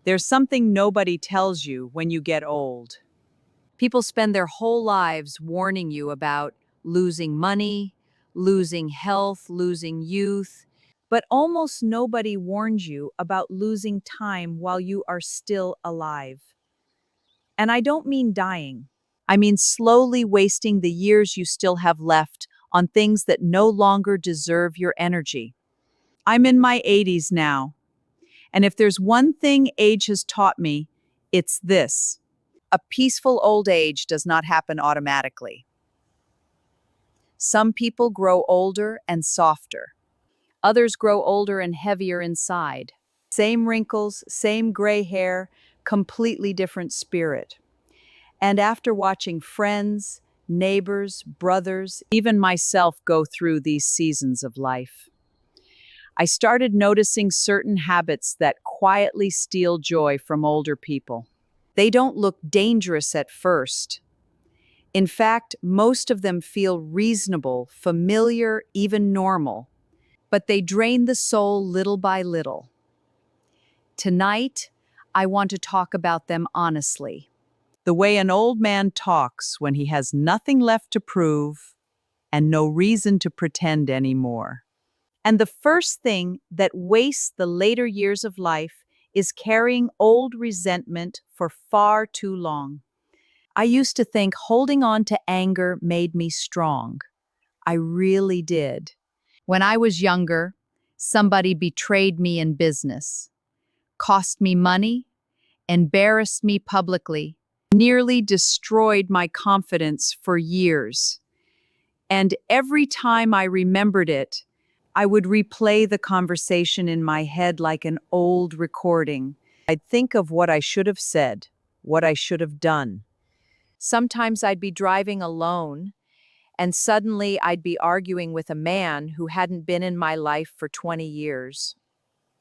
There's something nobody tells you when you get old. People spend their whole lives warning you about losing money, losing health, losing youth, but almost nobody warns you about losing time while you are still alive. And I don't mean dying. I mean slowly wasting the years you still have left on things that no longer deserve your energy. I'm in my 80s now, and if there's one thing age has taught me, it's this. A peaceful old age does not happen automatically. Some people grow older and softer. Others grow older and heavier inside. Same wrinkles, same gray hair, completely different spirit. And after watching friends, neighbors, brothers, even myself go through these seasons of life, I started noticing certain habits that quietly steal joy from older people. They don't look dangerous at first. In fact, most of them feel reasonable, familiar, even normal, but they drain the soul little by little. Tonight, I want to talk about them honestly. The way an old man talks when he has nothing left to prove and no reason to pretend anymore. And the first thing that wastes the later years of life is carrying old resentment for far too long. I used to think holding on to anger made me strong. I really did. When I was younger, somebody betrayed me in business, cost me money, embarrassed me publicly, nearly destroyed my confidence for years. And every time I remembered it, I would replay the conversation in my head like an old recording. I'd think of what I should have said, what I should have done. Sometimes I'd be driving alone, and suddenly I'd be arguing with a man who hadn't been in my life for 20 years.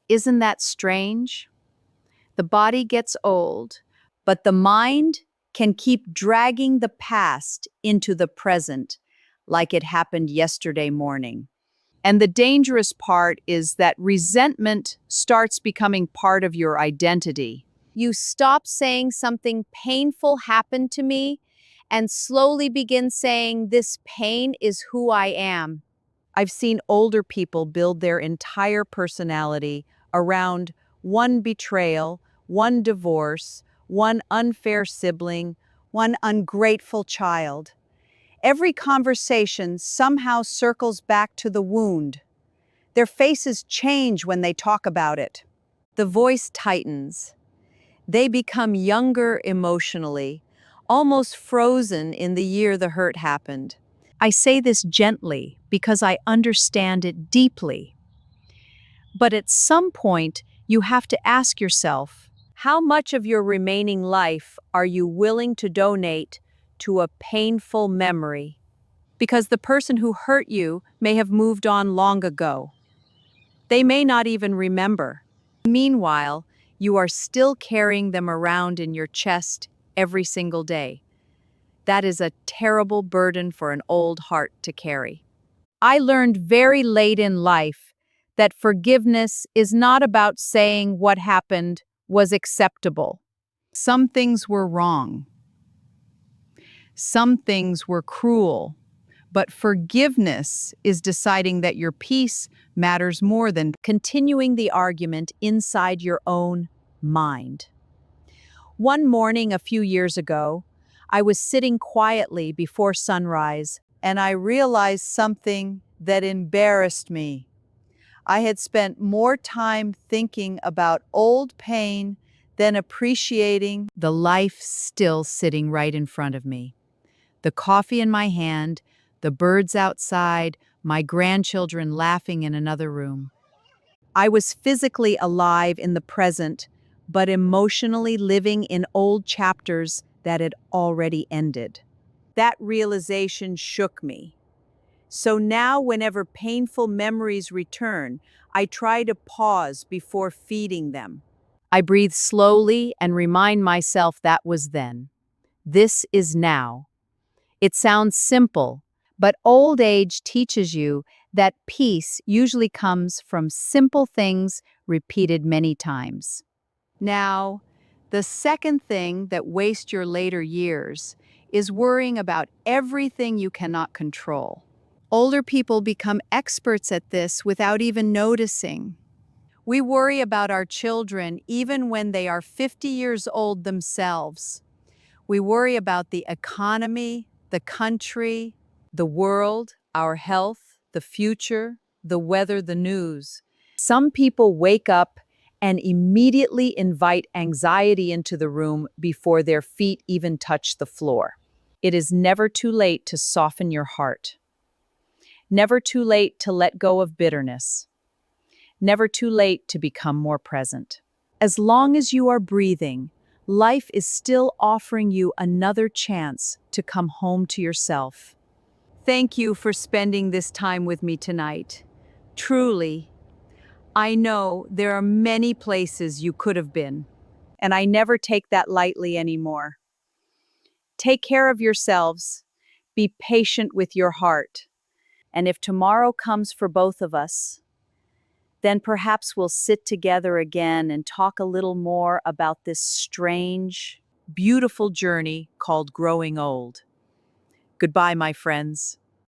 Isn't that strange? The body gets old, but the mind can keep dragging the past into the present like it happened yesterday morning. And the dangerous part is that resentment starts becoming part of your identity. You stop saying something painful happened to me and slowly begin saying, "This pain is who I am." I've seen older people build their entire personality around one betrayal, one divorce, one unfair sibling, one ungrateful child. Every conversation somehow circles back to the wound. Their faces change when they talk about it. The voice tightens. They become younger emotionally, almost frozen in the year the hurt happened. I say this gently because I understand it deeply. But at some point, you have to ask yourself, how much of your remaining life are you willing to donate to a painful memory? Because the person who hurt you may have moved on long ago. They may not even remember. Meanwhile, you are still carrying them around in your chest every single day. That is a terrible burden for an old heart to carry. I learned very late in life that forgiveness is not about saying what happened was acceptable. Some things were wrong. Some things were cruel. But forgiveness is deciding that your peace matters more than continuing the argument inside your own mind. One morning a few years ago, I was sitting quietly before sunrise, and I realized something that embarrassed me. I had spent more time thinking about old pain than appreciating the life still sitting right in front of me. The coffee in my hand, the birds outside, my grandchildren laughing in another room. I was physically alive in the present, but emotionally living in old chapters that had already ended. That realization shook me. So now, whenever painful memories return, I try to pause before feeding them. I breathe slowly and remind myself that was then. This is now. It sounds simple, but old age teaches you that peace usually comes from simple things repeated many times. Now, the second thing that wastes your later years is worrying about everything you cannot control. Older people become experts at this without even noticing. We worry about our children even when they are 50 years old themselves. We worry about the economy, the country, the world, our health, the future, the weather, the news. Some people wake up and immediately invite anxiety into the room before their feet even touch the floor. It is never too late to soften your heart. Never too late to let go of bitterness. Never too late to become more present. As long as you are breathing, life is still offering you another chance to come home to yourself. Thank you for spending this time with me tonight. Truly, I know there are many places you could have been, and I never take that lightly anymore. Take care of yourselves. Be patient with your heart. And if tomorrow comes for both of us, then perhaps we'll sit together again and talk a little more about this strange, beautiful journey called growing old. Goodbye, my friends.